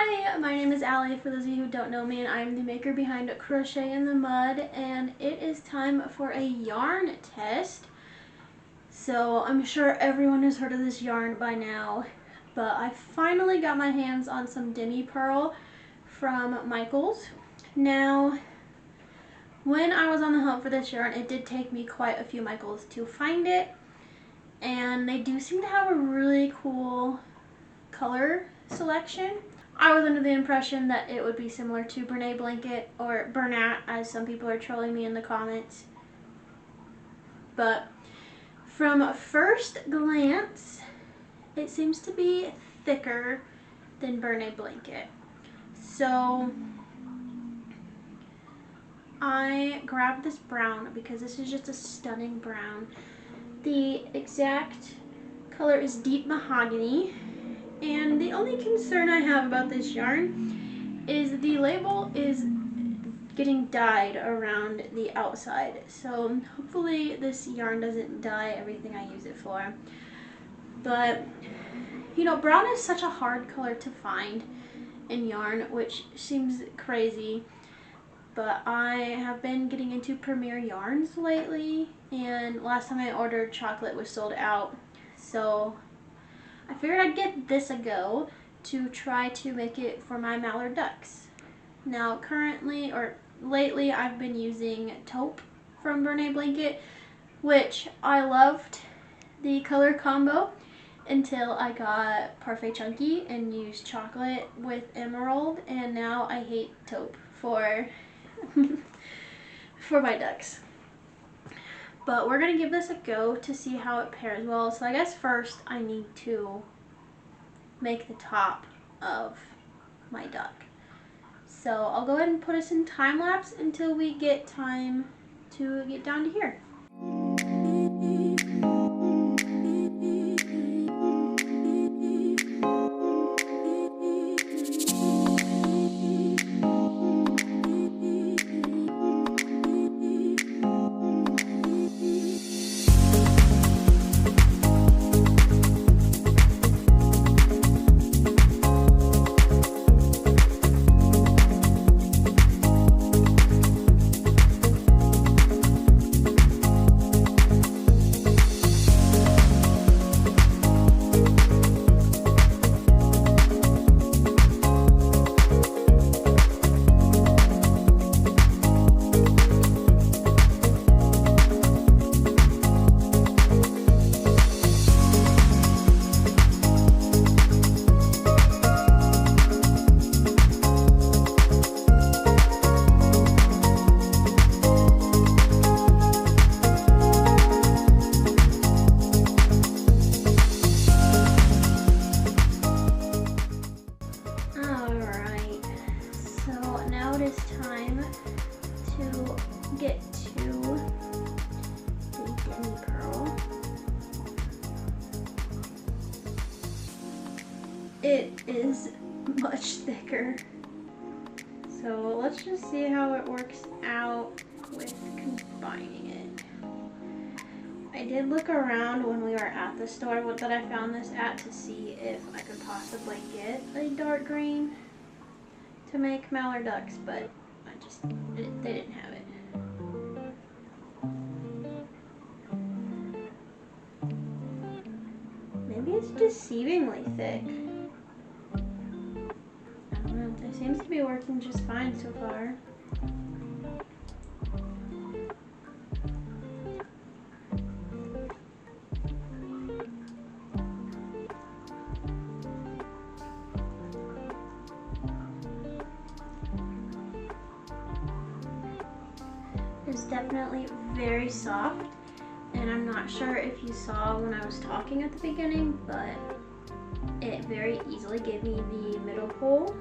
Hi, my name is Allie, for those of you who don't know me, and I'm the maker behind Crochet in the Mud, and it is time for a yarn test. So I'm sure everyone has heard of this yarn by now, but I finally got my hands on some Demi Purl from Michaels. Now, when I was on the hunt for this yarn, it did take me quite a few Michaels to find it, and they do seem to have a really cool color selection. I was under the impression that it would be similar to Bernat Blanket, or Bernat, as some people are trolling me in the comments. But from first glance, it seems to be thicker than Bernat Blanket. So I grabbed this brown because this is just a stunning brown. The exact color is deep mahogany. And the only concern I have about this yarn is the label is getting dyed around the outside. So hopefully this yarn doesn't dye everything I use it for. But, you know, brown is such a hard color to find in yarn, which seems crazy. But I have been getting into Premier yarns lately, and last time I ordered, chocolate was sold out. So I figured I'd give this a go to try to make it for my Mallard ducks. Now currently, or lately, I've been using taupe from Bernat Blanket, which I loved the color combo until I got Parfait Chunky and used chocolate with emerald, and now I hate taupe for, for my ducks. But we're going to give this a go to see how it pairs well. So I guess first I need to make the top of my duck. So I'll go ahead and put us in time lapse until we get time to get down to here. Get to the Demi Purl. It is much thicker. So let's just see how it works out with combining it. I did look around when we were at the store that I found this at to see if I could possibly get a dark green to make Mallard ducks, but they didn't have it. Maybe it's deceivingly thick. I don't know. It seems to be working just fine so far. It's definitely very soft. And I'm not sure if you saw when I was talking at the beginning, but it very easily gave me the middle pole.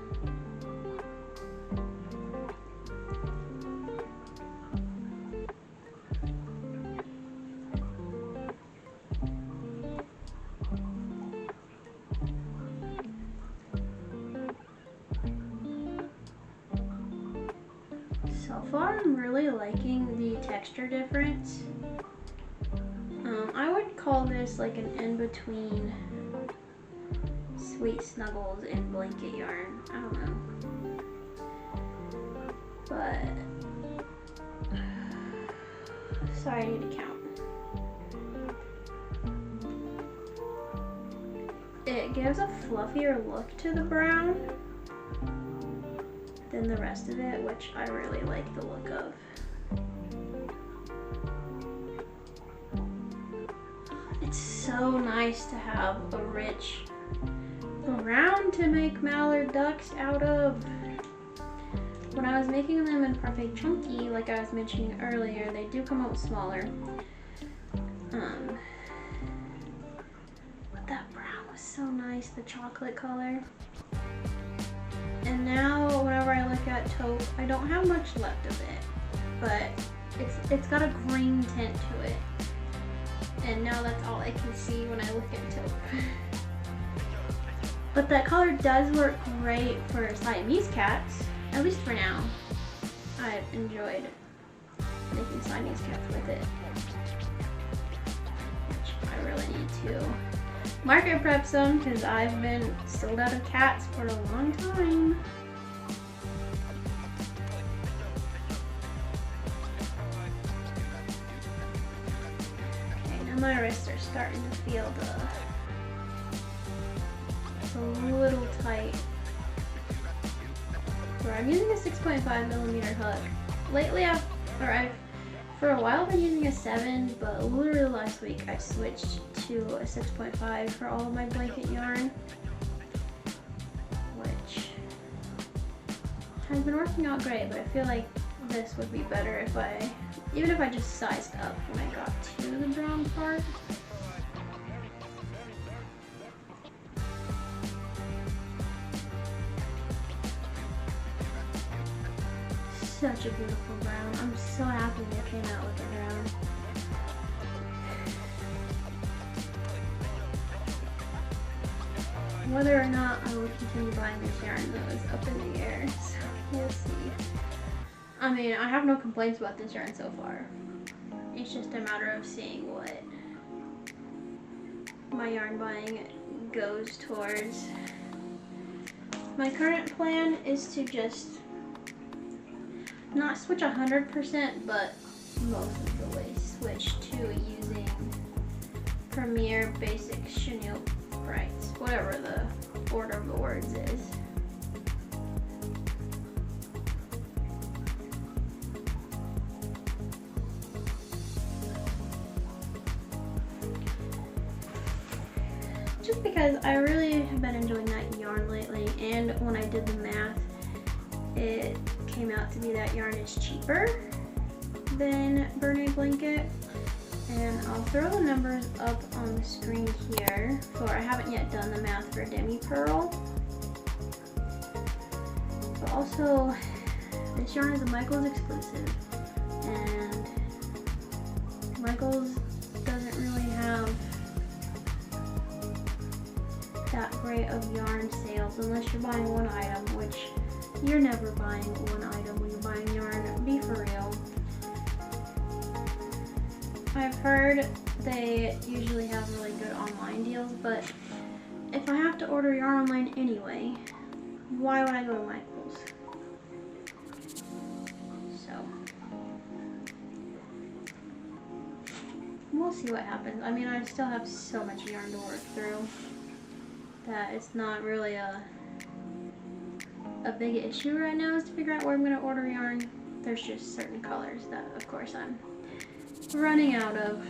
So far, I'm really liking the texture difference. I would call this like an in-between sweet snuggles in blanket yarn. I don't know. But sorry, I need to count. It gives a fluffier look to the brown than the rest of it, which I really like the look of. It's so nice to have a rich brown to make mallard ducks out of. When I was making them in Perfect Chunky, like I was mentioning earlier, they do come out smaller. But that brown was so nice, the chocolate color. And now whenever I look at taupe, I don't have much left of it, but it's got a green tint to it. And now that's all I can see when I look at taupe. But that color does work great for Siamese cats, at least for now. I've enjoyed making Siamese cats with it, which I really need to market prep some because I've been sold out of cats for a long time. Okay, now my wrists are starting to feel a little tight. So I'm using a 6.5mm hook. Lately for a while I've been using a 7, but literally last week I switched to a 6.5 for all of my blanket yarn, which has been working out great, but I feel like this would be better even if I just sized up when I got to the brown part. Such a beautiful brown. I'm so happy they came out with the brown. Whether or not I will continue buying this yarn though is up in the air, so we'll see. I mean, I have no complaints about this yarn so far. It's just a matter of seeing what my yarn buying goes towards. My current plan is to just not switch 100%, but most of the way switch to using Premier Basic Chenille Brights, whatever the order of the words is. Just because I really have been enjoying that yarn lately, and when I did the math, it came out to be that yarn is cheaper than Bernat Blanket. And I'll throw the numbers up on the screen here, for I haven't yet done the math for Demi Purl. But also, this yarn is a Michaels exclusive, and Michaels doesn't really have that great of yarn sales unless you're buying one item, which you're never buying one item when you're buying yarn. Be for real. I've heard they usually have really good online deals, but if I have to order yarn online anyway, why would I go to Michaels? So, we'll see what happens. I mean, I still have so much yarn to work through that it's not really a big issue right now is to figure out where I'm going to order yarn. There's just certain colors that, of course, I'm running out of.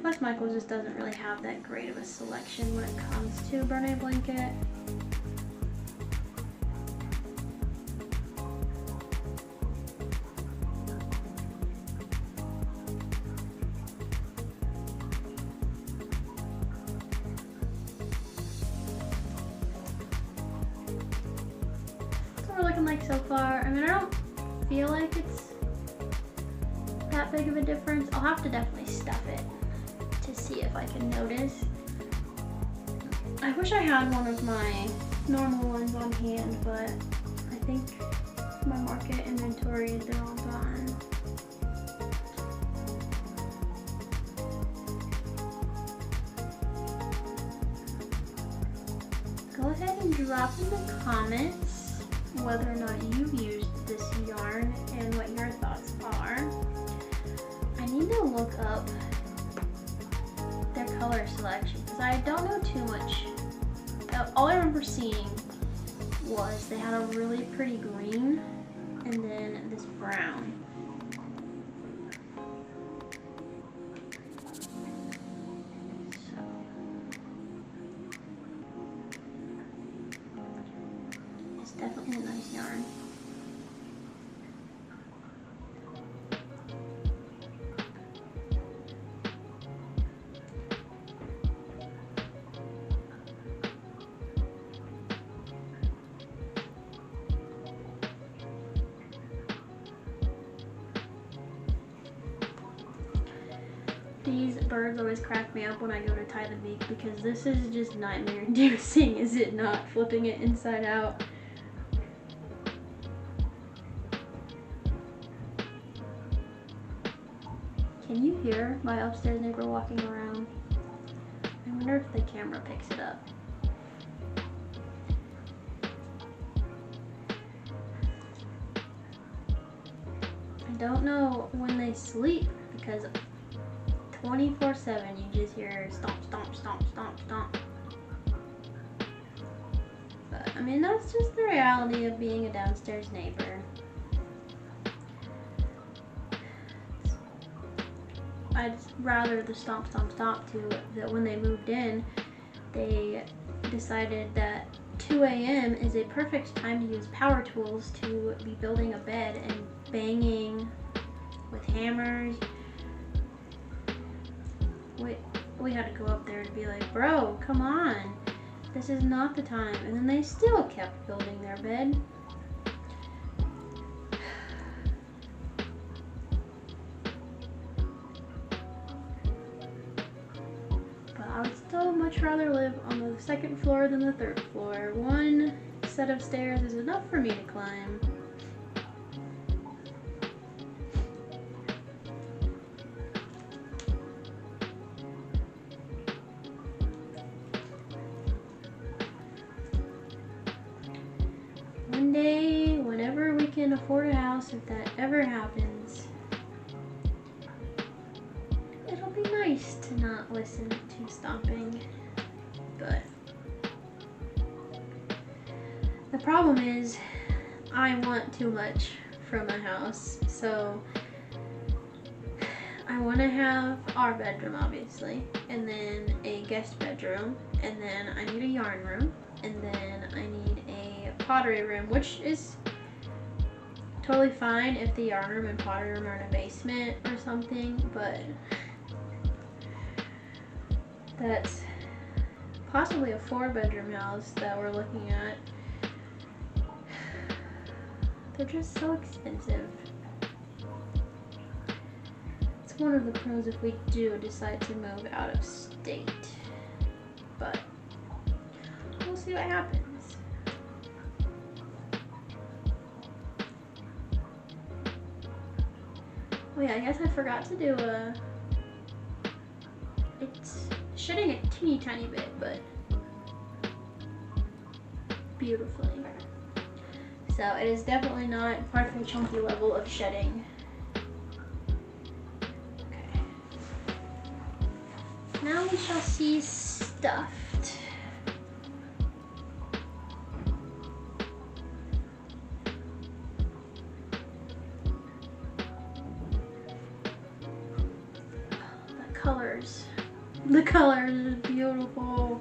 Plus, Michaels just doesn't really have that great of a selection when it comes to Bernat Blanket. Like so far. I mean, I don't feel like it's that big of a difference. I'll have to definitely stuff it to see if I can notice. I wish I had one of my normal ones on hand, but I think my market inventory, they're all gone. go ahead and drop in the comments whether or not you've used this yarn and what your thoughts are. I need to look up their color selection because I don't know too much. All I remember seeing was they had a really pretty green and then this brown. So it's definitely a nice yarn. These birds always crack me up when I go to tie the beak because this is just nightmare inducing, is it not? Flipping it inside out. Can you hear my upstairs neighbor walking around? I wonder if the camera picks it up. I don't know when they sleep because 24/7 you just hear stomp, stomp, stomp, stomp, stomp. But I mean, that's just the reality of being a downstairs neighbor. I'd rather the stomp, stomp, stomp to that when they moved in, they decided that 2 a.m. is a perfect time to use power tools to be building a bed and banging with hammers. We had to go up there to be like, bro, come on, this is not the time. And then they still kept building their bed. But I would still much rather live on the second floor than the third floor. One set of stairs is enough for me to climb. One day, whenever we can afford a house, if that ever happens, it'll be nice to not listen to stomping. But the problem is, I want too much from a house. So I want to have our bedroom, obviously, and then a guest bedroom, and then I need a yarn room, and then I need a pottery room, which is totally fine if the yarn room and pottery room are in a basement or something, but that's possibly a 4-bedroom house that we're looking at. They're just so expensive. It's one of the pros if we do decide to move out of state, but we'll see what happens. Oh yeah, I guess I forgot to do it's shedding a teeny tiny bit, but beautifully. So it is definitely not part of the chunky level of shedding. Okay. Now we shall see stuffed. The colors is beautiful.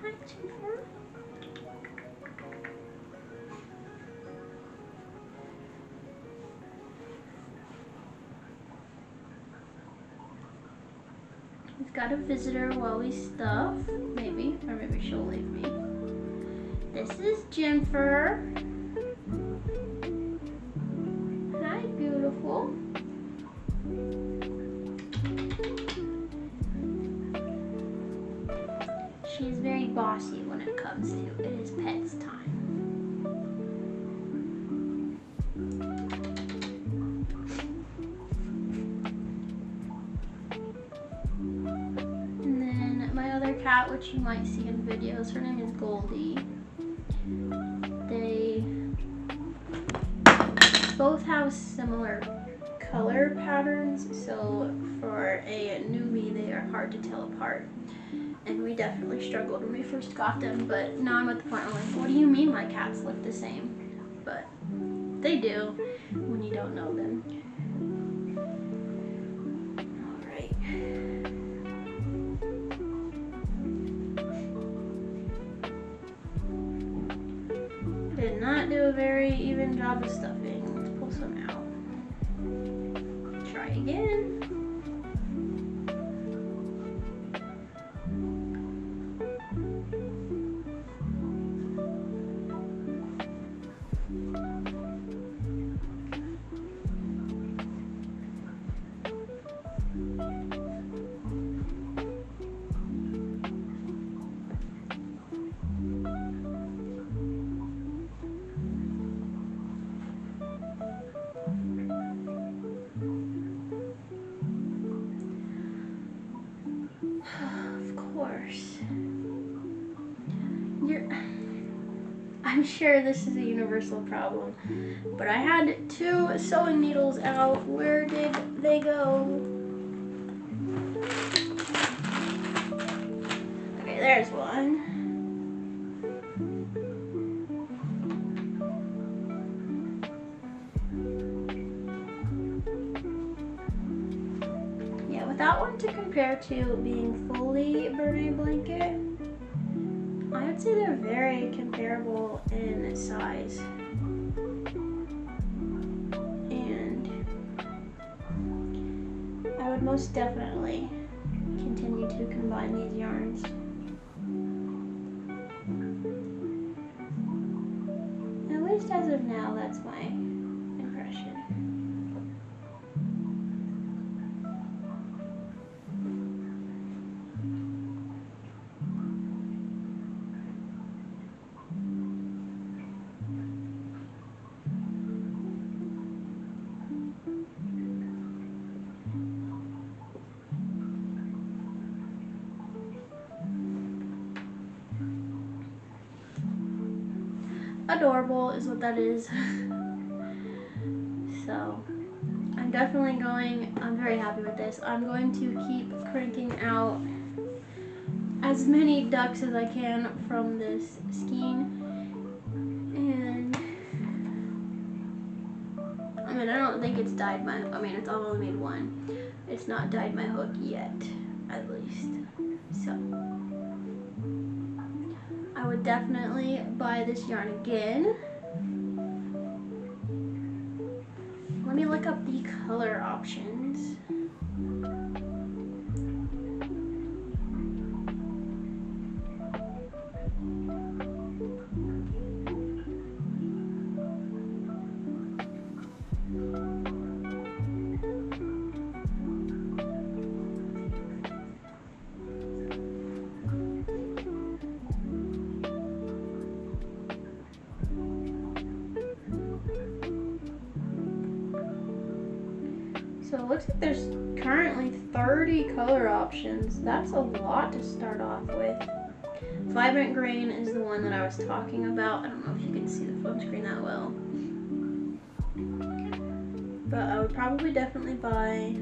Hi, Jennifer. We've got a visitor while we stuff, maybe, or maybe she'll leave me. This is Jennifer. Hi, beautiful. when it comes to it is pets time. And then my other cat, which you might see in videos, her name is Goldie. They both have similar color patterns, so for a newbie they are hard to tell apart. And we definitely struggled when we first got them, but now I'm at the point where I'm like, what do you mean my cats look the same? But they do when you don't know them. Alright. Did not do a very even job of stuffing. Let's pull some out. Try again. I'm sure this is a universal problem, but I had 2 sewing needles out. Where did they go? Okay, there's one. Yeah, without one to compare to being fully Bernat Blanket, I would say they're very comparable in size. And I would most definitely continue to combine these yarns. At least as of now, that's my impression. Adorable is what that is. So I'm very happy with this. I'm going to keep cranking out as many ducks as I can from this skein. And I mean, I don't think it's dyed my, it's only made one. It's not dyed my hook yet, at least. So I would definitely buy this yarn again. Let me look up the color options. So it looks like there's currently 30 color options. That's a lot to start off with. Vibrant green is the one that I was talking about. I don't know if you can see the phone screen that well. But I would probably definitely buy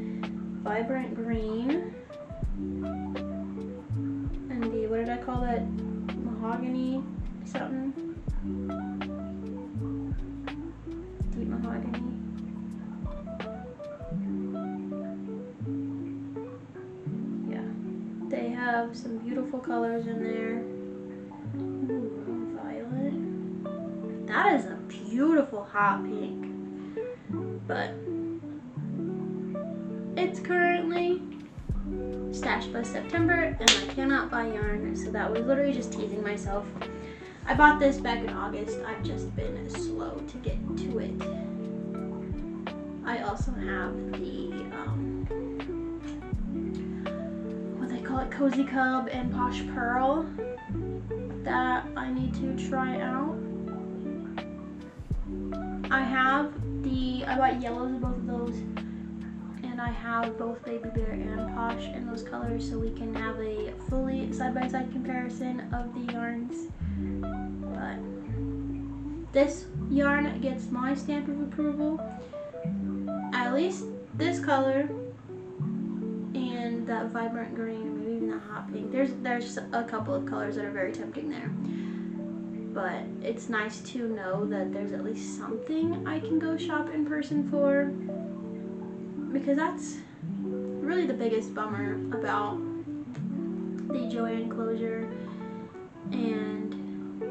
Vibrant Green. And the, what did I call that? Mahogany something? Deep Mahogany. They have some beautiful colors in there. Ooh, violet. That is a beautiful hot pink. But it's currently stashed by September and I cannot buy yarn, so that was literally just teasing myself. I bought this back in August. I've just been slow to get to it. I also have the call it Cozy Cub and Posh Pearl. that I need to try out. I bought yellows of both of those, and I have both Baby Bear and Posh in those colors, so we can have a fully side-by-side comparison of the yarns. But this yarn gets my stamp of approval, at least this color and that vibrant green, maybe even that hot pink. There's a couple of colors that are very tempting there, but it's nice to know that there's at least something I can go shop in person for, because that's really the biggest bummer about the Joann closure and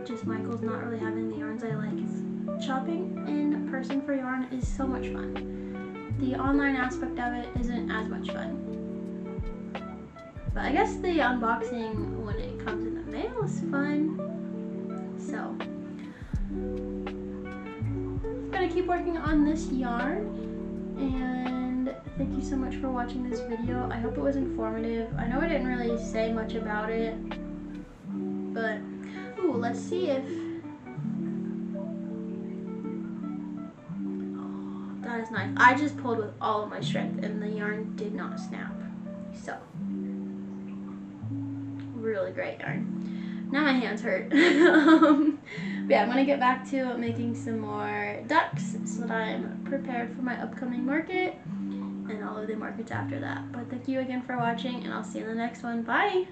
just Michael's not really having the yarns I like. Shopping in person for yarn is so much fun. The online aspect of it isn't as much fun. But I guess the unboxing when it comes in the mail is fun. So I'm gonna keep working on this yarn, and thank you so much for watching this video. I hope it was informative. I know I didn't really say much about it, but ooh, let's see if that is nice. I just pulled with all of my strength and the yarn did not snap. So, really great yarn. Now my hands hurt. But yeah, I'm gonna get back to making some more ducks so that I'm prepared for my upcoming market and all of the markets after that. But thank you again for watching, and I'll see you in the next one. Bye!